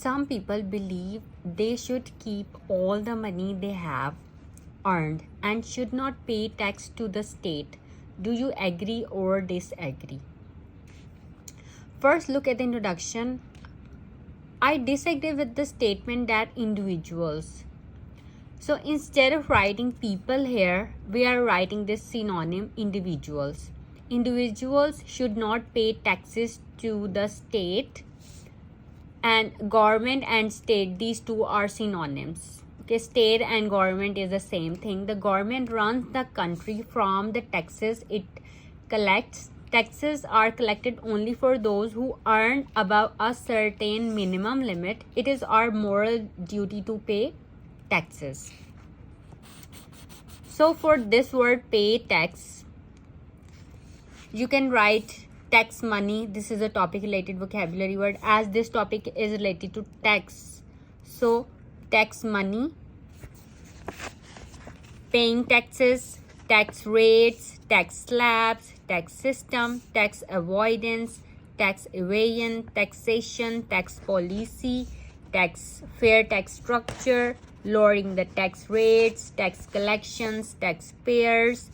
some people believe they should keep all the money they have earned and should not pay tax to the state. Do you agree or disagree? First, look at the introduction. I disagree with the statement that individuals. So instead of writing people here, we are writing this synonym individuals. Individuals should not pay taxes to the state, and government and state, these two are synonyms. Okay, state and government is the same thing. The government runs the country from the taxes it collects. Taxes are collected only for those who earn above a certain minimum limit. It is our moral duty to pay taxes. So for this word pay tax, you can write tax money. This is a topic related vocabulary word, as this topic is related to tax. So tax money, paying taxes, tax rates, tax slabs, tax system, tax avoidance, tax evasion, taxation, tax policy, tax fair tax structure, lowering the tax rates, tax collections, taxpayers,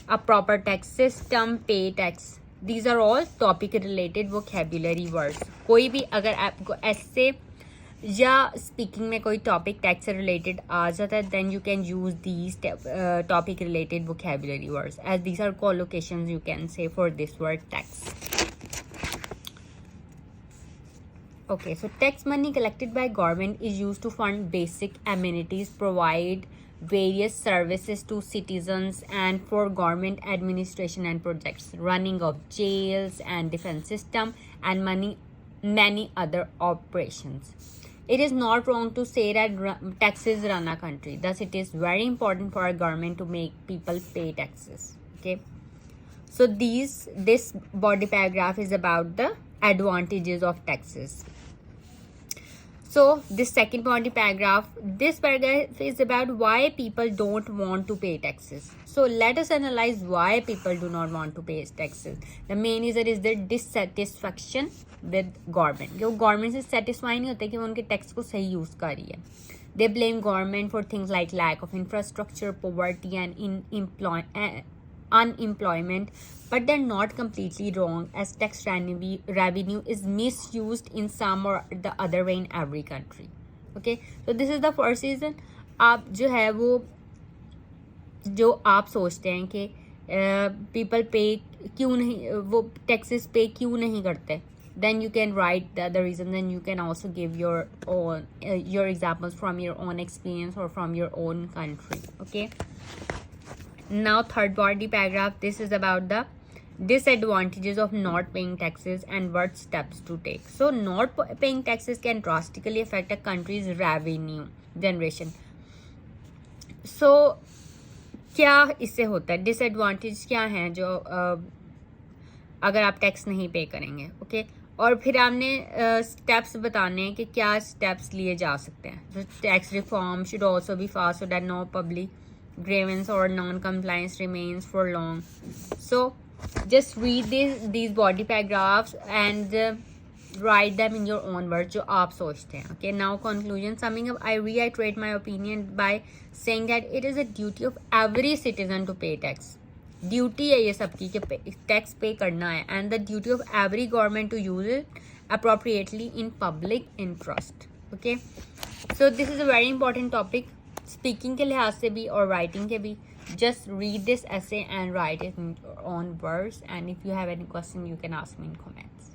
a proper tax system, pay tax. These are all topic related vocabulary words. कोई भी अगर आपको ऐसे या speaking में कोई topic tax से related आ जाता है, then you can use these topic related vocabulary words, as these are collocations you can say for this word tax. Okay, so tax money collected by government is used to fund basic amenities, provide various services to citizens, and for government administration and projects, running of jails and defense system, and many other operations. It is not wrong to say that taxes run a country. Thus, it is very important for a government to make people pay taxes. Okay. So this body paragraph is about the advantages of taxes. So this second body paragraph, this paragraph is about why people don't want to pay taxes. So let us analyze why people do not want to pay taxes. The main reason is their dissatisfaction with government. जो government से satisfy नहीं होते कि वो उनके tax को सही use कर रही है. They blame government for things like lack of infrastructure, poverty, and unemployment, but they're not completely wrong, as tax revenue is misused in some or the other way in every country. Okay, so this is the first reason. आप जो है वो जो आप सोचते हैं कि people pay क्यों नहीं, वो taxes pay क्यों नहीं करते, then you can write the other reason. Then you can also give your own your examples from your own experience or from your own country. Okay. Now third body paragraph, this is about the disadvantages of not paying taxes and what steps to take. So not paying taxes can drastically affect a country's revenue generation. So क्या इससे होता है, disadvantage क्या हैं जो अगर आप tax नहीं पे करेंगे. ओके, और फिर आपने स्टेप्स बताने हैं कि क्या स्टेप्स लिए जा सकते हैं. तो tax reform should also be fast so that no public grievance or non-compliance remains for long. So just read these body paragraphs and write them in your own words जो आप सोचते हैं. Okay, now conclusion. Summing up, I reiterate my opinion by saying that it is a duty of every citizen to pay tax. Duty है ये सबकी कि tax पे करना है, and the duty of every government to use it appropriately in public interest. Okay, so this is a very important topic. Speaking के लिहाज से भी और राइटिंग के भी. Just read this essay and write it in your own words, and if you have any question you can ask me in comments.